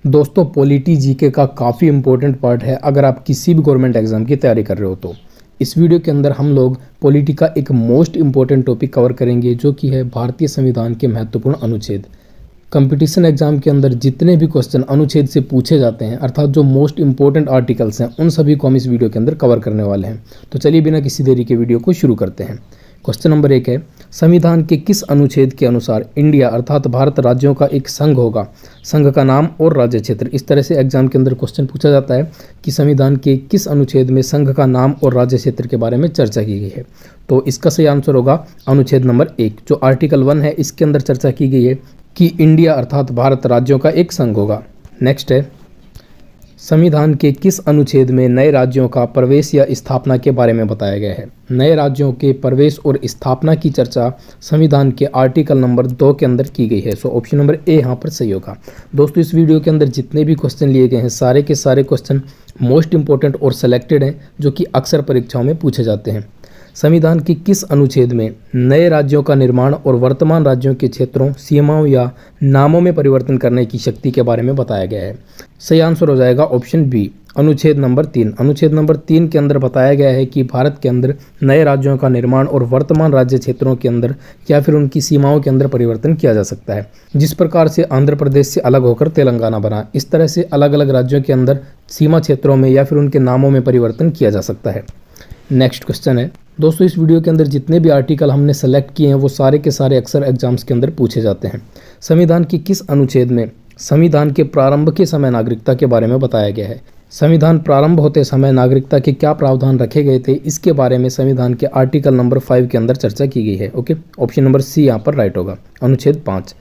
दोस्तों polity GK का काफ़ी इंपॉर्टेंट पार्ट है अगर आप किसी भी गवर्नमेंट एग्जाम की तैयारी कर रहे हो तो। इस वीडियो के अंदर हम लोग पॉलिटी का एक मोस्ट इंपॉर्टेंट टॉपिक कवर करेंगे जो कि है भारतीय संविधान के महत्वपूर्ण अनुच्छेद। कंपटीशन एग्जाम के अंदर जितने भी क्वेश्चन अनुच्छेद से पूछे जाते हैं अर्थात जो मोस्ट इंपॉर्टेंट आर्टिकल्स हैं उन सभी को हम इस वीडियो के अंदर कवर करने वाले हैं। तो चलिए बिना किसी देरी के वीडियो को शुरू करते हैं। क्वेश्चन नंबर 1 है, संविधान के किस अनुच्छेद के अनुसार इंडिया अर्थात भारत राज्यों का एक संघ होगा? संघ का नाम और राज्य क्षेत्र। इस तरह से एग्जाम के अंदर क्वेश्चन पूछा जाता है कि संविधान के किस अनुच्छेद में संघ का नाम और राज्य क्षेत्र के बारे में चर्चा की गई है। तो इसका सही आंसर होगा अनुच्छेद नंबर 1। जो आर्टिकल 1 है इसके अंदर चर्चा की गई है कि इंडिया अर्थात भारत राज्यों का एक संघ होगा। नेक्स्ट है, संविधान के किस अनुच्छेद में नए राज्यों का प्रवेश या स्थापना के बारे में बताया गया है? नए राज्यों के प्रवेश और स्थापना की चर्चा संविधान के आर्टिकल नंबर 2 के अंदर की गई है। सो ऑप्शन नंबर ए यहाँ पर सही होगा। दोस्तों इस वीडियो के अंदर जितने भी क्वेश्चन लिए गए हैं सारे के सारे क्वेश्चन मोस्ट इंपॉर्टेंट और सेलेक्टेड हैं जो कि अक्सर परीक्षाओं में पूछे जाते हैं। संविधान के किस अनुच्छेद में नए राज्यों का निर्माण और वर्तमान राज्यों के क्षेत्रों, सीमाओं या नामों में परिवर्तन करने की शक्ति के बारे में बताया गया है? सही आंसर हो जाएगा ऑप्शन बी, अनुच्छेद नंबर 3। अनुच्छेद नंबर 3 के अंदर बताया गया है कि भारत के अंदर नए राज्यों का निर्माण और वर्तमान राज्य क्षेत्रों के अंदर या फिर उनकी सीमाओं के अंदर परिवर्तन किया जा सकता है। जिस प्रकार से आंध्र प्रदेश से अलग होकर तेलंगाना बना, इस तरह से अलग अलग राज्यों के अंदर सीमा क्षेत्रों में या फिर उनके नामों में परिवर्तन किया जा सकता है। नेक्स्ट क्वेश्चन है, दोस्तों इस वीडियो के अंदर जितने भी आर्टिकल हमने सेलेक्ट किए हैं वो सारे के सारे अक्सर एग्जाम्स के अंदर पूछे जाते हैं। संविधान के किस अनुच्छेद में संविधान के प्रारंभ के समय नागरिकता के बारे में बताया गया है? संविधान प्रारंभ होते समय नागरिकता के क्या प्रावधान रखे गए थे इसके बारे में संविधान के आर्टिकल नंबर 5 के अंदर चर्चा की गई है। ओके, ऑप्शन नंबर सी यहाँ पर राइट होगा, अनुच्छेद 5।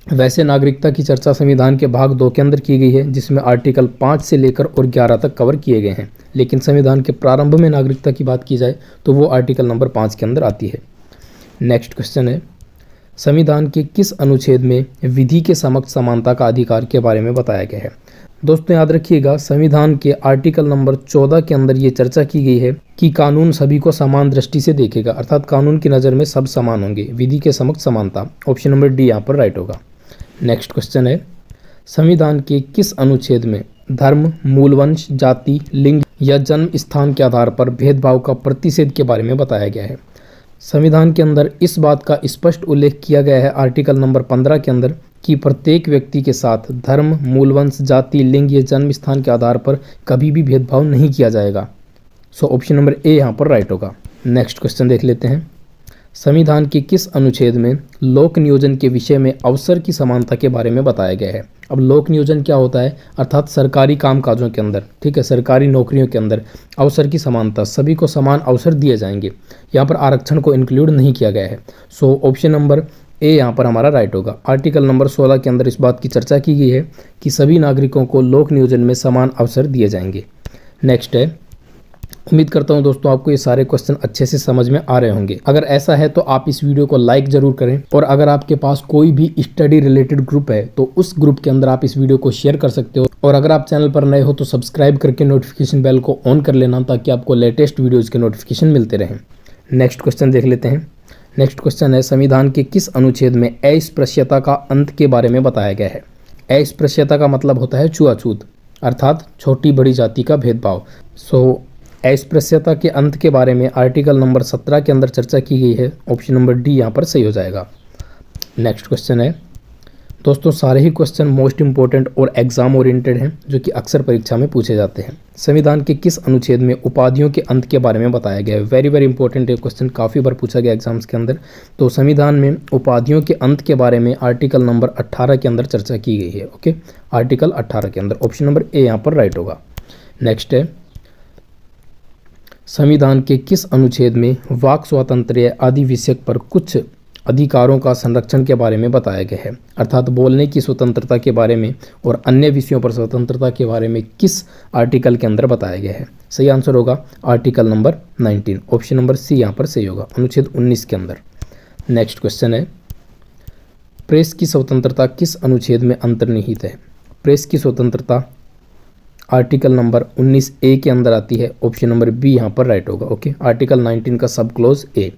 वैसे नागरिकता की चर्चा संविधान के भाग 2 के अंदर की गई है जिसमें आर्टिकल 5 से लेकर और 11 तक कवर किए गए हैं, लेकिन संविधान के प्रारंभ में नागरिकता की बात की जाए तो वो आर्टिकल नंबर 5 के अंदर आती है। नेक्स्ट क्वेश्चन है, संविधान के किस अनुच्छेद में विधि के समक्ष समानता का अधिकार के बारे में बताया गया है? दोस्तों याद रखिएगा संविधान के आर्टिकल नंबर 14 के अंदर ये चर्चा की गई है कि कानून सभी को समान दृष्टि से देखेगा अर्थात कानून की नज़र में सब समान होंगे। विधि के समक्ष समानता, ऑप्शन नंबर डी यहाँ पर राइट होगा। नेक्स्ट क्वेश्चन है, संविधान के किस अनुच्छेद में धर्म, मूलवंश, जाति, लिंग या जन्म स्थान के आधार पर भेदभाव का प्रतिषेध के बारे में बताया गया है? संविधान के अंदर इस बात का स्पष्ट उल्लेख किया गया है आर्टिकल नंबर 15 के अंदर कि प्रत्येक व्यक्ति के साथ धर्म, मूलवंश, जाति, लिंग या जन्म स्थान के आधार पर कभी भी भेदभाव नहीं किया जाएगा। सो ऑप्शन नंबर ए यहाँ पर राइट होगा। नेक्स्ट क्वेश्चन देख लेते हैं, संविधान के किस अनुच्छेद में लोक नियोजन के विषय में अवसर की समानता के बारे में बताया गया है? अब लोक नियोजन क्या होता है? अर्थात सरकारी कामकाजों के अंदर, ठीक है, सरकारी नौकरियों के अंदर अवसर की समानता, सभी को समान अवसर दिए जाएंगे। यहाँ पर आरक्षण को इंक्लूड नहीं किया गया है। सो ऑप्शन नंबर ए यहाँ पर हमारा राइट होगा। आर्टिकल नंबर 16 के अंदर इस बात की चर्चा की गई है कि सभी नागरिकों को लोक नियोजन में समान अवसर दिए जाएंगे। नेक्स्ट है, उम्मीद करता हूं दोस्तों आपको ये सारे क्वेश्चन अच्छे से समझ में आ रहे होंगे। अगर ऐसा है तो आप इस वीडियो को लाइक जरूर करें और अगर आपके पास कोई भी स्टडी रिलेटेड ग्रुप है तो उस ग्रुप के अंदर आप इस वीडियो को शेयर कर सकते हो। और अगर आप चैनल पर नए हो तो सब्सक्राइब करके नोटिफिकेशन बेल को ऑन कर लेना ताकि आपको लेटेस्ट वीडियोज़ के नोटिफिकेशन मिलते रहें। नेक्स्ट क्वेश्चन देख लेते हैं। नेक्स्ट क्वेश्चन है, संविधान के किस अनुच्छेद में अस्पृश्यता का अंत के बारे में बताया गया है? अस्पृश्यता का मतलब होता है छुआछूत अर्थात छोटी बड़ी जाति का भेदभाव। सो अस्पृश्यता के अंत के बारे में आर्टिकल नंबर 17 के अंदर चर्चा की गई है। ऑप्शन नंबर डी यहाँ पर सही हो जाएगा। नेक्स्ट क्वेश्चन है, दोस्तों सारे ही क्वेश्चन मोस्ट इंपॉर्टेंट और एग्जाम ओरिएंटेड हैं जो कि अक्सर परीक्षा में पूछे जाते हैं। संविधान के किस अनुच्छेद में उपाधियों के अंत के बारे में बताया गया है? वेरी वेरी इंपॉर्टेंट है, क्वेश्चन काफ़ी बार पूछा गया एग्जाम्स के अंदर। तो संविधान में उपाधियों के अंत के बारे में आर्टिकल नंबर 18 के अंदर चर्चा की गई है। ओके, आर्टिकल 18 के अंदर, ऑप्शन नंबर ए यहाँ पर राइट होगा। नेक्स्ट है, संविधान के किस अनुच्छेद में वाक स्वातंत्र्य आदि विषय पर कुछ अधिकारों का संरक्षण के बारे में बताया गया है? अर्थात बोलने की स्वतंत्रता के बारे में और अन्य विषयों पर स्वतंत्रता के बारे में किस आर्टिकल के अंदर बताया गया है? सही आंसर होगा article number 19, option number C यहाँ पर सही होगा, अनुच्छेद 19 के अंदर। नेक्स्ट क्वेश्चन है, प्रेस की स्वतंत्रता किस अनुच्छेद में अंतर्निहित है? प्रेस की स्वतंत्रता आर्टिकल नंबर 19A के अंदर आती है। ऑप्शन नंबर बी यहाँ पर राइट होगा। ओके, आर्टिकल 19 का सब क्लोज ए।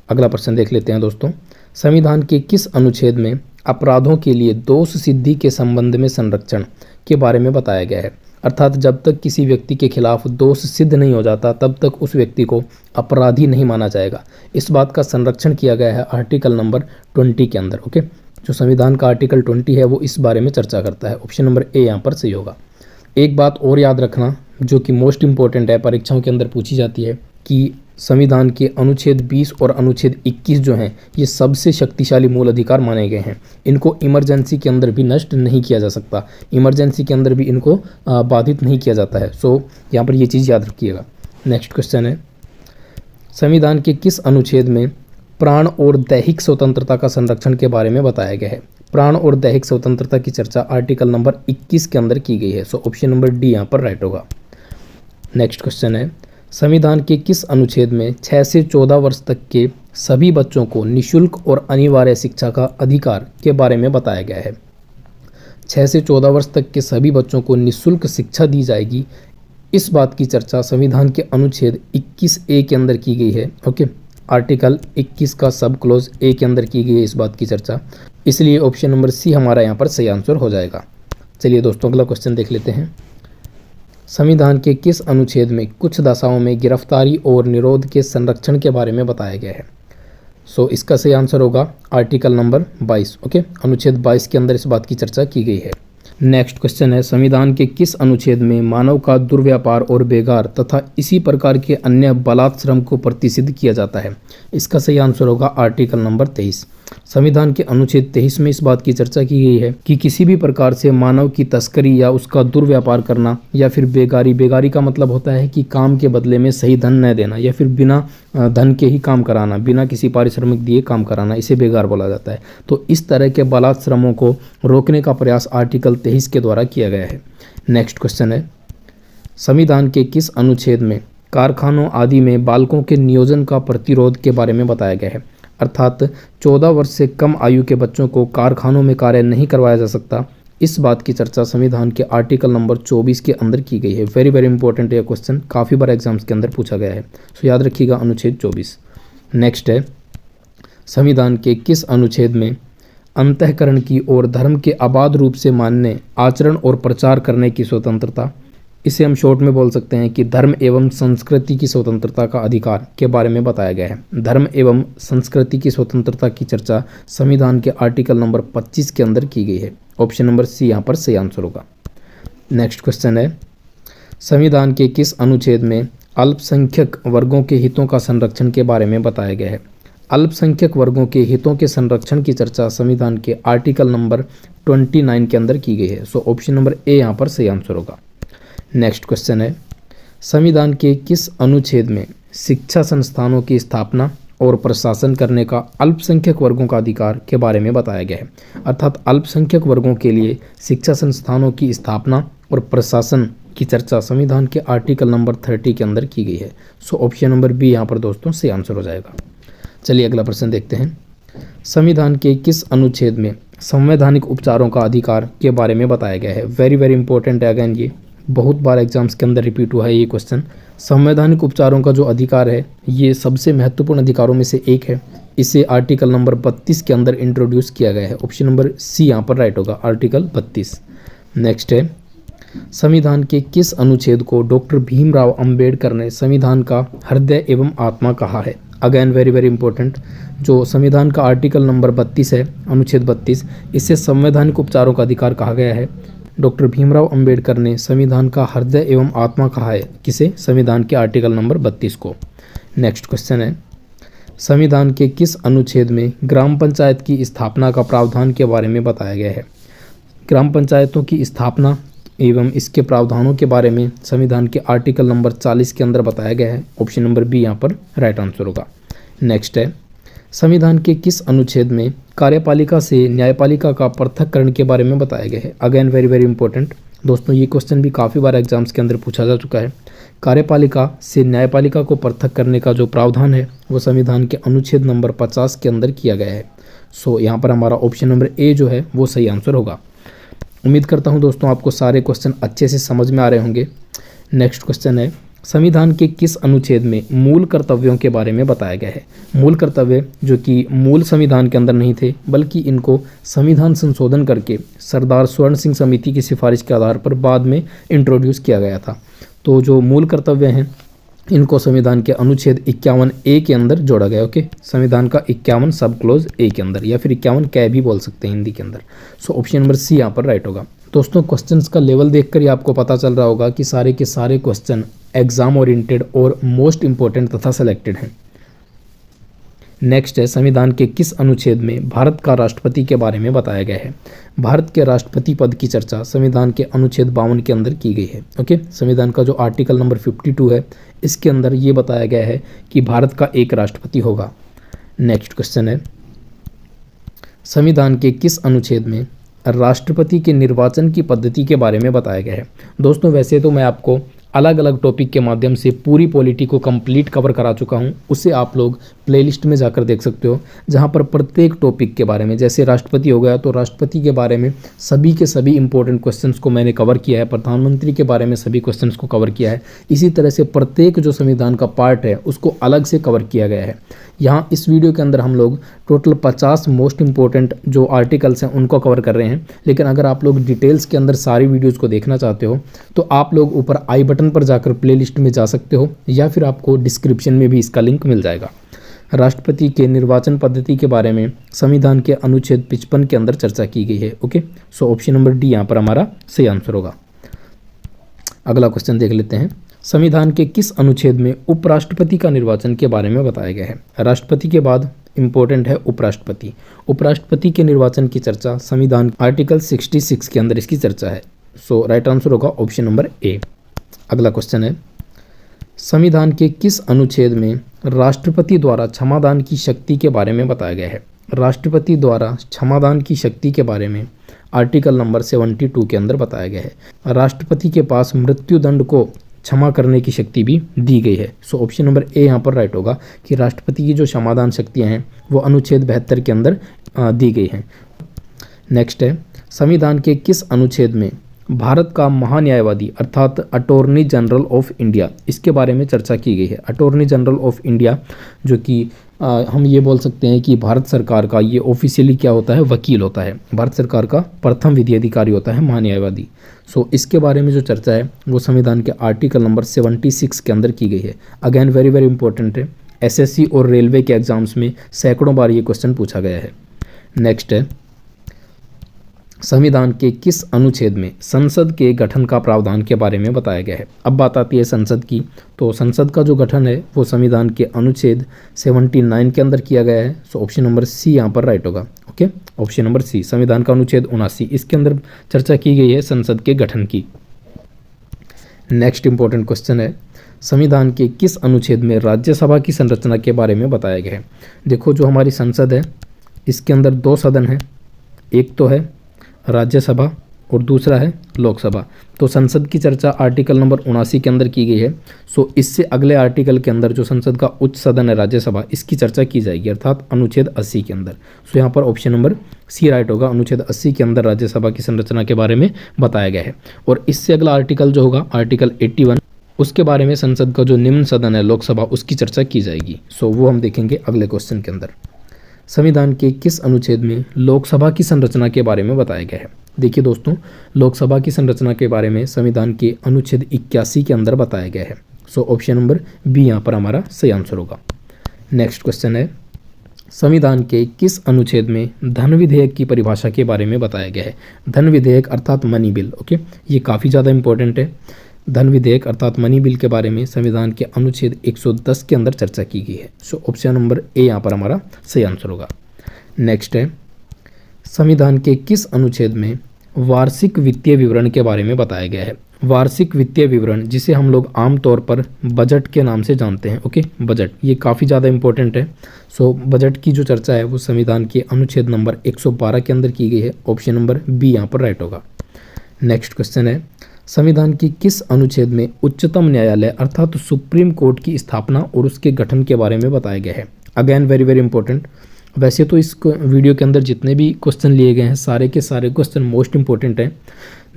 अगला प्रश्न देख लेते हैं दोस्तों, संविधान के किस अनुच्छेद में अपराधों के लिए दोष सिद्धि के संबंध में संरक्षण के बारे में बताया गया है। अर्थात जब तक किसी व्यक्ति के खिलाफ दोष सिद्ध नहीं हो जाता तब तक उस व्यक्ति को अपराधी नहीं माना जाएगा। इस बात का संरक्षण किया गया है आर्टिकल नंबर 20 के अंदर। ओके, जो संविधान का आर्टिकल 20 है वो इस बारे में चर्चा करता है। ऑप्शन नंबर ए यहाँ पर सही होगा। एक बात और याद रखना जो कि मोस्ट इंपॉर्टेंट है, परीक्षाओं के अंदर पूछी जाती है कि संविधान के अनुच्छेद 20 और अनुच्छेद 21 जो हैं ये सबसे शक्तिशाली मूल अधिकार माने गए हैं। इनको इमरजेंसी के अंदर भी नष्ट नहीं किया जा सकता, इमरजेंसी के अंदर भी इनको बाधित नहीं किया जाता है। सो यहाँ पर ये चीज़ याद रखिएगा। नेक्स्ट क्वेश्चन है, संविधान के किस अनुच्छेद में प्राण और दैहिक स्वतंत्रता का संरक्षण के बारे में बताया गया है? प्राण और दैहिक स्वतंत्रता की चर्चा आर्टिकल नंबर 21 के अंदर की गई है। सो ऑप्शन नंबर डी यहाँ पर राइट होगा। नेक्स्ट क्वेश्चन है, संविधान के किस अनुच्छेद में 6 से 14 वर्ष तक के सभी बच्चों को निःशुल्क और अनिवार्य शिक्षा का अधिकार के बारे में बताया गया है? 6 से 14 वर्ष तक के सभी बच्चों को निःशुल्क शिक्षा दी जाएगी, इस बात की चर्चा संविधान के अनुच्छेद 21A के अंदर की गई है। ओके, आर्टिकल 21 का सब क्लोज ए के अंदर की गई है इस बात की चर्चा, इसलिए ऑप्शन नंबर सी हमारा यहाँ पर सही आंसर हो जाएगा। चलिए दोस्तों अगला क्वेश्चन देख लेते हैं। संविधान के किस अनुच्छेद में कुछ दशाओं में गिरफ्तारी और निरोध के संरक्षण के बारे में बताया गया है? सो इसका सही आंसर होगा आर्टिकल नंबर 22। ओके, अनुच्छेद 22 के अंदर इस बात की चर्चा की गई है। नेक्स्ट क्वेश्चन है, संविधान के किस अनुच्छेद में मानव का दुर्व्यापार और बेगार तथा इसी प्रकार के अन्य बलात् श्रम को प्रतिषिद्ध किया जाता है? इसका सही आंसर होगा आर्टिकल नंबर 23। संविधान के अनुच्छेद 23 में इस बात की चर्चा की गई है कि किसी भी प्रकार से मानव की तस्करी या उसका दुर्व्यापार करना या फिर बेगारी का मतलब होता है कि काम के बदले में सही धन न देना या फिर बिना धन के ही काम कराना, बिना किसी पारिश्रमिक दिए काम कराना, इसे बेगार बोला जाता है। तो इस तरह के बलात् श्रमों को रोकने का प्रयास आर्टिकल 23 के द्वारा किया गया है। नेक्स्ट क्वेश्चन है, संविधान के किस अनुच्छेद में कारखानों आदि में बालकों के नियोजन का प्रतिरोध के बारे में बताया गया है? अर्थात 14 वर्ष से कम आयु के बच्चों को कारखानों में कार्य नहीं करवाया जा सकता, इस बात की चर्चा संविधान के आर्टिकल नंबर 24 के अंदर की गई है। वेरी वेरी इंपॉर्टेंट ये क्वेश्चन, काफ़ी बार एग्जाम्स के अंदर पूछा गया है, सो याद रखिएगा अनुच्छेद 24। नेक्स्ट है, संविधान के किस अनुच्छेद में अंतःकरण की और धर्म के अबाध रूप से मानने, आचरण और प्रचार करने की स्वतंत्रता, इसे हम शॉर्ट में बोल सकते हैं कि धर्म एवं संस्कृति की स्वतंत्रता का अधिकार के बारे में बताया गया है? धर्म एवं संस्कृति की स्वतंत्रता की चर्चा संविधान के आर्टिकल नंबर 25 के अंदर की गई है। ऑप्शन नंबर सी यहाँ पर सही आंसर होगा। नेक्स्ट क्वेश्चन है, संविधान के किस अनुच्छेद में अल्पसंख्यक वर्गों के हितों का संरक्षण के बारे में बताया गया है? अल्पसंख्यक वर्गों के हितों के संरक्षण की चर्चा संविधान के आर्टिकल नंबर 29 के अंदर की गई है। सो ऑप्शन नंबर ए यहाँ पर सही आंसर होगा। नेक्स्ट क्वेश्चन है, संविधान के किस अनुच्छेद में शिक्षा संस्थानों की स्थापना और प्रशासन करने का अल्पसंख्यक वर्गों का अधिकार के बारे में बताया गया है? अर्थात अल्पसंख्यक वर्गों के लिए शिक्षा संस्थानों की स्थापना और प्रशासन की चर्चा संविधान के आर्टिकल नंबर 30 के अंदर की गई है। सो ऑप्शन नंबर बी यहाँ पर दोस्तों सही आंसर हो जाएगा। चलिए अगला प्रश्न देखते हैं। संविधान के किस अनुच्छेद में संवैधानिक उपचारों का अधिकार के बारे में बताया गया है? वेरी वेरी इंपॉर्टेंट है, अगेन ये बहुत बार एग्जाम्स के अंदर रिपीट हुआ है ये क्वेश्चन। संवैधानिक उपचारों का जो अधिकार है ये सबसे महत्वपूर्ण अधिकारों में से एक है। इसे आर्टिकल नंबर 32 के अंदर इंट्रोड्यूस किया गया है। ऑप्शन नंबर सी यहाँ पर राइट होगा, आर्टिकल 32। नेक्स्ट है, संविधान के किस अनुच्छेद को डॉक्टर भीमराव अंबेडकर ने संविधान का हृदय एवं आत्मा कहा है? अगेन वेरी वेरी इंपॉर्टेंट, जो संविधान का आर्टिकल नंबर 32 है, अनुच्छेद 32, इससे संवैधानिक उपचारों का अधिकार कहा गया है। डॉक्टर भीमराव अंबेडकर ने संविधान का हृदय एवं आत्मा कहा है, किसे? संविधान के आर्टिकल नंबर 32 को। नेक्स्ट क्वेश्चन है, संविधान के किस अनुच्छेद में ग्राम पंचायत की स्थापना का प्रावधान के बारे में बताया गया है? ग्राम पंचायतों की स्थापना एवं इसके प्रावधानों के बारे में संविधान के आर्टिकल नंबर 40 के अंदर बताया गया है। ऑप्शन नंबर बी यहाँ पर राइट आंसर होगा। नेक्स्ट है, संविधान के किस अनुच्छेद में कार्यपालिका से न्यायपालिका का पृथक्करण के बारे में बताया गया है? अगेन वेरी वेरी इंपॉर्टेंट दोस्तों, ये क्वेश्चन भी काफ़ी बार एग्जाम्स के अंदर पूछा जा चुका है। कार्यपालिका से न्यायपालिका को पृथक करने का जो प्रावधान है वो संविधान के अनुच्छेद नंबर 50 के अंदर किया गया है। सो यहाँ पर हमारा ऑप्शन नंबर ए जो है वो सही आंसर होगा। उम्मीद करता हूँ दोस्तों आपको सारे क्वेश्चन अच्छे से समझ में आ रहे होंगे। नेक्स्ट क्वेश्चन है, संविधान के किस अनुच्छेद में मूल कर्तव्यों के बारे में बताया गया है? मूल कर्तव्य जो कि मूल संविधान के अंदर नहीं थे, बल्कि इनको संविधान संशोधन करके सरदार स्वर्ण सिंह समिति की सिफारिश के आधार पर बाद में इंट्रोड्यूस किया गया था। तो जो मूल कर्तव्य हैं इनको संविधान के अनुच्छेद 51A के अंदर जोड़ा गया। ओके, संविधान का 51 सब क्लोज ए के अंदर, या फिर 51 कै भी बोल सकते हैं हिंदी के अंदर। सो ऑप्शन नंबर सी यहाँ पर राइट होगा। दोस्तों, क्वेश्चंस का लेवल देखकर ही आपको पता चल रहा होगा कि सारे के सारे क्वेश्चन एग्जाम ओरिएंटेड और मोस्ट इंपॉर्टेंट तथा सेलेक्टेड हैं। नेक्स्ट है, संविधान के किस अनुच्छेद में भारत का राष्ट्रपति के बारे में बताया गया है? भारत के राष्ट्रपति पद की चर्चा संविधान के अनुच्छेद 52 के अंदर की गई है। ओके, संविधान का जो आर्टिकल नंबर 52 है इसके अंदर ये बताया गया है कि भारत का एक राष्ट्रपति होगा। नेक्स्ट क्वेश्चन है, संविधान के किस अनुच्छेद में राष्ट्रपति के निर्वाचन की पद्धति के बारे में बताया गया है? दोस्तों, वैसे तो मैं आपको अलग अलग टॉपिक के माध्यम से पूरी पॉलिटी को कंप्लीट कवर करा चुका हूं, उसे आप लोग प्लेलिस्ट में जाकर देख सकते हो, जहां पर प्रत्येक टॉपिक के बारे में, जैसे राष्ट्रपति हो गया तो राष्ट्रपति के बारे में सभी के सभी इंपॉर्टेंट क्वेश्चंस को मैंने कवर किया है, प्रधानमंत्री के बारे में सभी क्वेश्चंस को कवर किया है। इसी तरह से प्रत्येक जो संविधान का पार्ट है उसको अलग से कवर किया गया है। यहाँ इस वीडियो के अंदर हम लोग टोटल 50 मोस्ट इंपॉर्टेंट जो आर्टिकल्स हैं उनको कवर कर रहे हैं, लेकिन अगर आप लोग डिटेल्स के अंदर सारी वीडियोज़ को देखना चाहते हो तो आप लोग ऊपर आई बटन पर जाकर प्लेलिस्ट में जा सकते हो, या फिर आपको डिस्क्रिप्शन में भी इसका लिंक मिल जाएगा। राष्ट्रपति के निर्वाचन पद्धति के बारे में संविधान के अनुच्छेद 55 के अंदर चर्चा की गई है। Okay, so option number D यहाँ पर हमारा सही आंसर होगा। अगला क्वेश्चन देख लेते हैं, संविधान के किस अनुच्छेद में उपराष्ट्रपति का निर्वाचन के बारे में बताया गया है? राष्ट्रपति के बाद इंपॉर्टेंट है उपराष्ट्रपति। उपराष्ट्रपति के निर्वाचन की चर्चा संविधान आर्टिकल 66 के अंदर इसकी चर्चा है। सो राइट आंसर होगा ऑप्शन नंबर ए। अगला क्वेश्चन है, संविधान के किस अनुच्छेद में राष्ट्रपति द्वारा क्षमादान की शक्ति के बारे में बताया गया है? राष्ट्रपति द्वारा क्षमादान की शक्ति के बारे में आर्टिकल नंबर 72 के अंदर बताया गया है। राष्ट्रपति के पास मृत्युदंड को क्षमा करने की शक्ति भी दी गई है। सो ऑप्शन नंबर ए यहाँ पर राइट होगा कि राष्ट्रपति की जो क्षमादान शक्तियाँ हैं वो अनुच्छेद 72 के अंदर दी गई हैं। नेक्स्ट है, संविधान के किस अनुच्छेद में भारत का महान्यायवादी अर्थात अटॉर्नी जनरल ऑफ इंडिया इसके बारे में चर्चा की गई है? अटॉर्नी जनरल ऑफ इंडिया जो कि हम ये बोल सकते हैं कि भारत सरकार का ये ऑफिशियली क्या होता है, वकील होता है, भारत सरकार का प्रथम विधि अधिकारी होता है महान्यायवादी। सो इसके बारे में जो चर्चा है वो संविधान के आर्टिकल नंबर 76 के अंदर की गई है। अगेन वेरी वेरी इंपॉर्टेंट है, एसएससी और रेलवे के एग्जाम्स में सैकड़ों बार ये क्वेश्चन पूछा गया है। नेक्स्ट है, संविधान के किस अनुच्छेद में संसद के गठन का प्रावधान के बारे में बताया गया है? अब बात आती है संसद की, तो संसद का जो गठन है वो संविधान के अनुच्छेद 79 के अंदर किया गया है। सो ऑप्शन नंबर सी यहाँ पर राइट होगा। ओके, ऑप्शन नंबर सी, संविधान का अनुच्छेद 79 इसके अंदर चर्चा की गई है संसद के गठन की। नेक्स्ट इंपॉर्टेंट क्वेश्चन है, संविधान के किस अनुच्छेद में राज्यसभा की संरचना के बारे में बताया गया है? देखो, जो हमारी संसद है इसके अंदर 2 सदन हैं, एक तो है राज्यसभा और दूसरा है लोकसभा। तो संसद की चर्चा आर्टिकल नंबर 79 के अंदर की गई है। सो इससे अगले आर्टिकल के अंदर जो संसद का उच्च सदन है राज्यसभा, इसकी चर्चा की जाएगी अर्थात अनुच्छेद 80 के अंदर। सो यहाँ पर ऑप्शन नंबर सी राइट होगा, अनुच्छेद 80 के अंदर राज्यसभा की संरचना के बारे में बताया गया है। और इससे अगला आर्टिकल जो होगा आर्टिकल 81, उसके बारे में संसद का जो निम्न सदन है लोकसभा, उसकी चर्चा की जाएगी। सो वो हम देखेंगे अगले क्वेश्चन के अंदर। संविधान के किस अनुच्छेद में लोकसभा की संरचना के बारे में बताया गया है? देखिए दोस्तों, लोकसभा की संरचना के बारे में संविधान के अनुच्छेद 81 के अंदर बताया गया है। सो ऑप्शन नंबर बी यहाँ पर हमारा सही आंसर होगा। नेक्स्ट क्वेश्चन है, संविधान के किस अनुच्छेद में धन विधेयक की परिभाषा के बारे में बताया गया है? धन विधेयक अर्थात मनी बिल। ओके, ये काफ़ी ज़्यादा इंपॉर्टेंट है। धन विधेयक अर्थात मनी बिल के बारे में संविधान के अनुच्छेद 110 के अंदर चर्चा की गई है। सो ऑप्शन नंबर ए यहाँ पर हमारा सही आंसर होगा। नेक्स्ट है, संविधान के किस अनुच्छेद में वार्षिक वित्तीय विवरण के बारे में बताया गया है? वार्षिक वित्तीय विवरण, जिसे हम लोग आमतौर पर बजट के नाम से जानते हैं। ओके, बजट ये काफ़ी ज़्यादा इंपॉर्टेंट है। सो बजट की जो चर्चा है वो संविधान के अनुच्छेद नंबर 112 के अंदर की गई है। ऑप्शन नंबर बी यहाँ पर राइट होगा। नेक्स्ट क्वेश्चन है, संविधान की किस अनुच्छेद में उच्चतम न्यायालय अर्थात सुप्रीम कोर्ट की स्थापना और उसके गठन के बारे में बताया गया है? अगेन वेरी वेरी इंपॉर्टेंट, वैसे तो इस वीडियो के अंदर जितने भी क्वेश्चन लिए गए हैं सारे के सारे क्वेश्चन मोस्ट इंपॉर्टेंट हैं।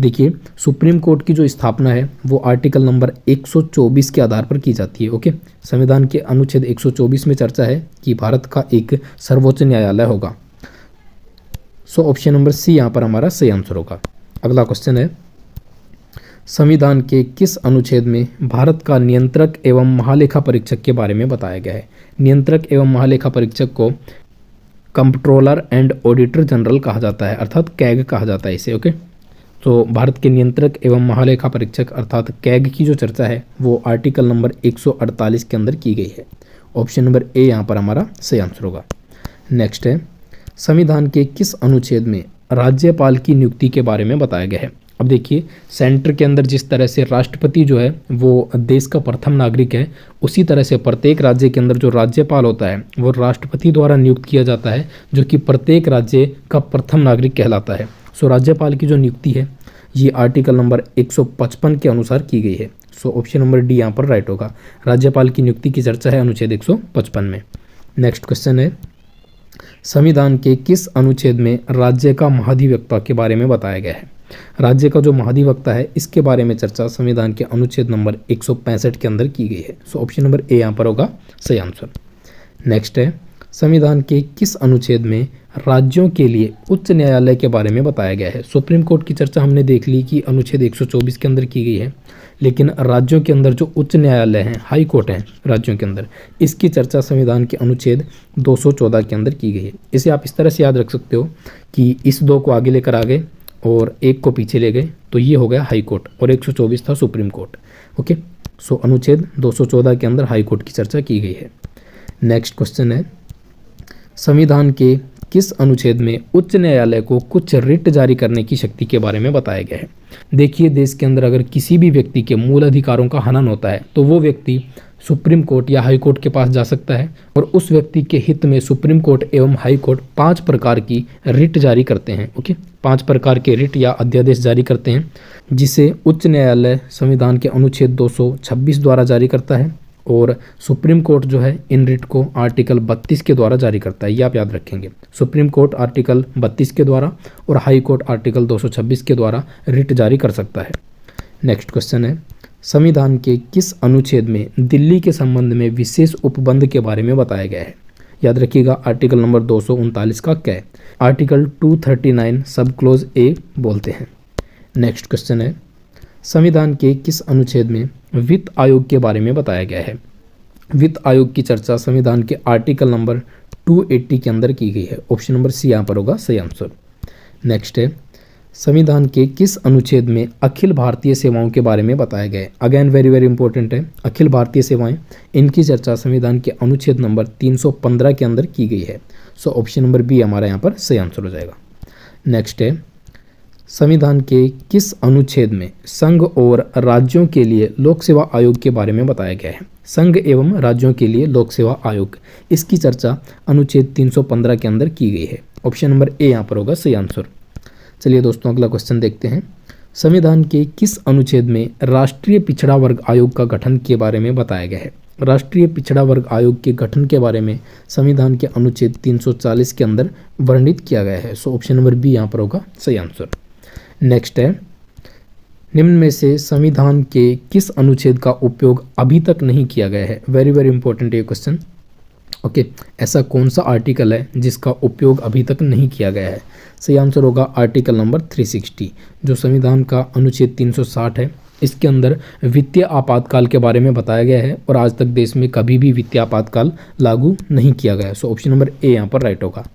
देखिए, सुप्रीम कोर्ट की जो स्थापना है वो आर्टिकल नंबर 124 के आधार पर की जाती है। ओके, संविधान के अनुच्छेद 124 में चर्चा है कि भारत का एक सर्वोच्च न्यायालय होगा। सो ऑप्शन नंबर सी यहाँ पर हमारा सही आंसर होगा। अगला क्वेश्चन है, संविधान के किस अनुच्छेद में भारत का नियंत्रक एवं महालेखा परीक्षक के बारे में बताया गया है? नियंत्रक एवं महालेखा परीक्षक को कंट्रोलर एंड ऑडिटर जनरल कहा जाता है, अर्थात कैग कहा जाता है इसे। ओके, तो भारत के नियंत्रक एवं महालेखा परीक्षक अर्थात कैग की जो चर्चा है वो आर्टिकल नंबर 148 के अंदर की गई है। ऑप्शन नंबर ए यहाँ पर हमारा सही आंसर होगा। नेक्स्ट है, संविधान के किस अनुच्छेद में राज्यपाल की नियुक्ति के बारे में बताया गया है? अब देखिए, सेंटर के अंदर जिस तरह से राष्ट्रपति जो है वो देश का प्रथम नागरिक है, उसी तरह से प्रत्येक राज्य के अंदर जो राज्यपाल होता है वो राष्ट्रपति द्वारा नियुक्त किया जाता है, जो कि प्रत्येक राज्य का प्रथम नागरिक कहलाता है। सो राज्यपाल की जो नियुक्ति है ये आर्टिकल नंबर 155 के अनुसार की गई है। सो ऑप्शन नंबर डी यहाँ पर राइट होगा। राज्यपाल की नियुक्ति की चर्चा है अनुच्छेद 155 में। नेक्स्ट क्वेश्चन है, संविधान के किस अनुच्छेद में राज्य का महाधिवक्ता के बारे में बताया गया है? राज्य का जो महाधिवक्ता है इसके बारे में चर्चा संविधान के अनुच्छेद नंबर 165 के अंदर की गई है। सो ऑप्शन नंबर ए यहाँ पर होगा सही आंसर। नेक्स्ट है, संविधान के किस अनुच्छेद में राज्यों के लिए उच्च न्यायालय के बारे में बताया गया है? सुप्रीम कोर्ट की चर्चा हमने देख ली कि अनुच्छेद 124 के अंदर की गई है, लेकिन राज्यों के अंदर जो उच्च न्यायालय हैं, हाई कोर्ट हैं राज्यों के अंदर, इसकी चर्चा संविधान के अनुच्छेद 214 के अंदर की गई है। इसे आप इस तरह से याद रख सकते हो कि इस 2 को आगे लेकर आ गए और 1 को पीछे ले गए, तो ये हो गया हाई कोर्ट और 124 था सुप्रीम कोर्ट। ओके, सो अनुच्छेद 214 के अंदर हाई कोर्ट की चर्चा की गई है। नेक्स्ट क्वेश्चन है, संविधान के किस अनुच्छेद में उच्च न्यायालय को कुछ रिट जारी करने की शक्ति के बारे में बताया गया है? देखिए, देश के अंदर अगर किसी भी व्यक्ति के मूल अधिकारों का हनन होता है तो वो व्यक्ति सुप्रीम कोर्ट या हाई कोर्ट के पास जा सकता है और उस व्यक्ति के हित में सुप्रीम कोर्ट एवं हाई कोर्ट 5 प्रकार की रिट जारी करते हैं। ओके, 5 प्रकार के रिट या अध्यादेश जारी करते हैं, जिसे उच्च न्यायालय संविधान के अनुच्छेद 226 द्वारा जारी करता है और सुप्रीम कोर्ट जो है इन रिट को आर्टिकल 32 के द्वारा जारी करता है। ये आप याद रखेंगे, सुप्रीम कोर्ट आर्टिकल 32 के द्वारा और हाई कोर्ट आर्टिकल 226 के द्वारा रिट जारी कर सकता है। नेक्स्ट क्वेश्चन है, संविधान के किस अनुच्छेद में दिल्ली के संबंध में विशेष उपबंध के बारे में बताया गया है? याद रखिएगा, आर्टिकल नंबर 239 का क्या है? आर्टिकल 239 सब क्लोज ए बोलते हैं। नेक्स्ट क्वेश्चन है, संविधान के किस अनुच्छेद में वित्त आयोग के बारे में बताया गया है? वित्त आयोग की चर्चा संविधान के आर्टिकल नंबर 280 के अंदर की गई है। ऑप्शन नंबर सी यहाँ पर होगा सही आंसर। नेक्स्ट है, संविधान के किस अनुच्छेद में अखिल भारतीय सेवाओं के बारे में बताया गया है? अगेन वेरी वेरी इंपॉर्टेंट है, अखिल भारतीय सेवाएं, इनकी चर्चा संविधान के अनुच्छेद नंबर 315 के अंदर की गई है। सो ऑप्शन नंबर बी हमारा यहाँ पर सही आंसर हो जाएगा। नेक्स्ट है, संविधान के किस अनुच्छेद में संघ और राज्यों के लिए लोक सेवा आयोग के बारे में बताया गया है? संघ एवं राज्यों के लिए लोक सेवा आयोग, इसकी चर्चा अनुच्छेद 315 के अंदर की गई है। ऑप्शन नंबर ए यहाँ पर होगा सही आंसर। चलिए दोस्तों, अगला क्वेश्चन देखते हैं। संविधान के किस अनुच्छेद में राष्ट्रीय पिछड़ा वर्ग आयोग का गठन के बारे में बताया गया है? राष्ट्रीय पिछड़ा वर्ग आयोग के गठन के बारे में संविधान के अनुच्छेद 340 के अंदर वर्णित किया गया है। सो ऑप्शन नंबर बी यहाँ पर होगा सही आंसर। नेक्स्ट है, निम्न में से संविधान के किस अनुच्छेद का उपयोग अभी तक नहीं किया गया है? वेरी वेरी इंपॉर्टेंट ये क्वेश्चन। ओके, ऐसा कौन सा आर्टिकल है जिसका उपयोग अभी तक नहीं किया गया है? सही आंसर होगा आर्टिकल नंबर 360, जो संविधान का अनुच्छेद 360 है। इसके अंदर वित्तीय आपातकाल के बारे में बताया गया है और आज तक देश में कभी भी वित्तीय आपातकाल लागू नहीं किया गया है। सो ऑप्शन नंबर ए यहाँ पर राइट होगा।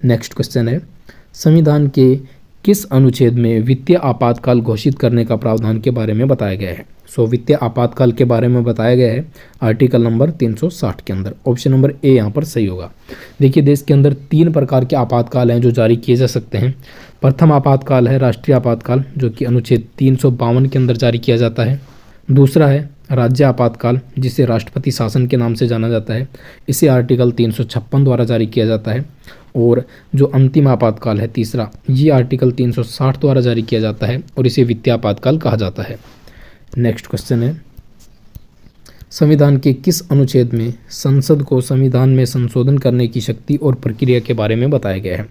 नेक्स्ट क्वेश्चन है, संविधान के किस अनुच्छेद में वित्तीय आपातकाल घोषित करने का प्रावधान के बारे में बताया गया है? सो वित्तीय आपातकाल के बारे में बताया गया है आर्टिकल नंबर 360 के अंदर। ऑप्शन नंबर ए यहाँ पर सही होगा। देखिए, देश के अंदर 3 प्रकार के आपातकाल हैं जो जारी किए जा सकते हैं। प्रथम आपातकाल है राष्ट्रीय आपातकाल, जो कि अनुच्छेद 352 के अंदर जारी किया जाता है। दूसरा है राज्य आपातकाल, जिसे राष्ट्रपति शासन के नाम से जाना जाता है, इसे आर्टिकल 356 द्वारा जारी किया जाता है। और जो अंतिम आपातकाल है तीसरा, ये आर्टिकल 360 द्वारा जारी किया जाता है और इसे वित्तीय आपातकाल कहा जाता है। नेक्स्ट क्वेश्चन है, संविधान के किस अनुच्छेद में संसद को संविधान में संशोधन करने की शक्ति और प्रक्रिया के बारे में बताया गया है?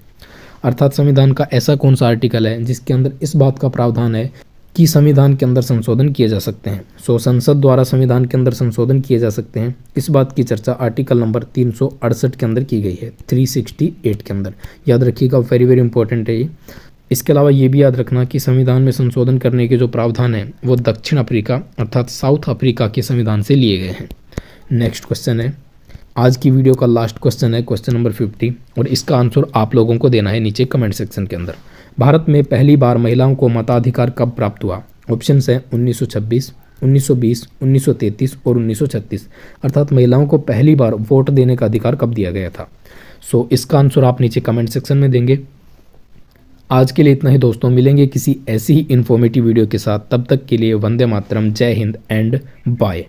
अर्थात संविधान का ऐसा कौन सा आर्टिकल है जिसके अंदर इस बात का प्रावधान है कि संविधान के अंदर संशोधन किए जा सकते हैं। संसद द्वारा संविधान के अंदर संशोधन किए जा सकते हैं, इस बात की चर्चा आर्टिकल नंबर 368 के अंदर की गई है, 368 के अंदर। याद रखिएगा, वेरी वेरी इंपॉर्टेंट है ये। इसके अलावा ये भी याद रखना कि संविधान में संशोधन करने के जो प्रावधान है वो दक्षिण अफ्रीका अर्थात साउथ अफ्रीका के संविधान से लिए गए हैं। नेक्स्ट क्वेश्चन है, आज की वीडियो का लास्ट क्वेश्चन है, क्वेश्चन नंबर 50, और इसका आंसर आप लोगों को देना है नीचे कमेंट सेक्शन के अंदर। भारत में पहली बार महिलाओं को मताधिकार कब प्राप्त हुआ? ऑप्शंस हैं 1926, 1920, 1933 और 1936। अर्थात महिलाओं को पहली बार वोट देने का अधिकार कब दिया गया था? इसका आंसर आप नीचे कमेंट सेक्शन में देंगे। आज के लिए इतना ही दोस्तों, मिलेंगे किसी ऐसी ही इन्फॉर्मेटिव वीडियो के साथ। तब तक के लिए वंदे मातरम, जय हिंद एंड बाय।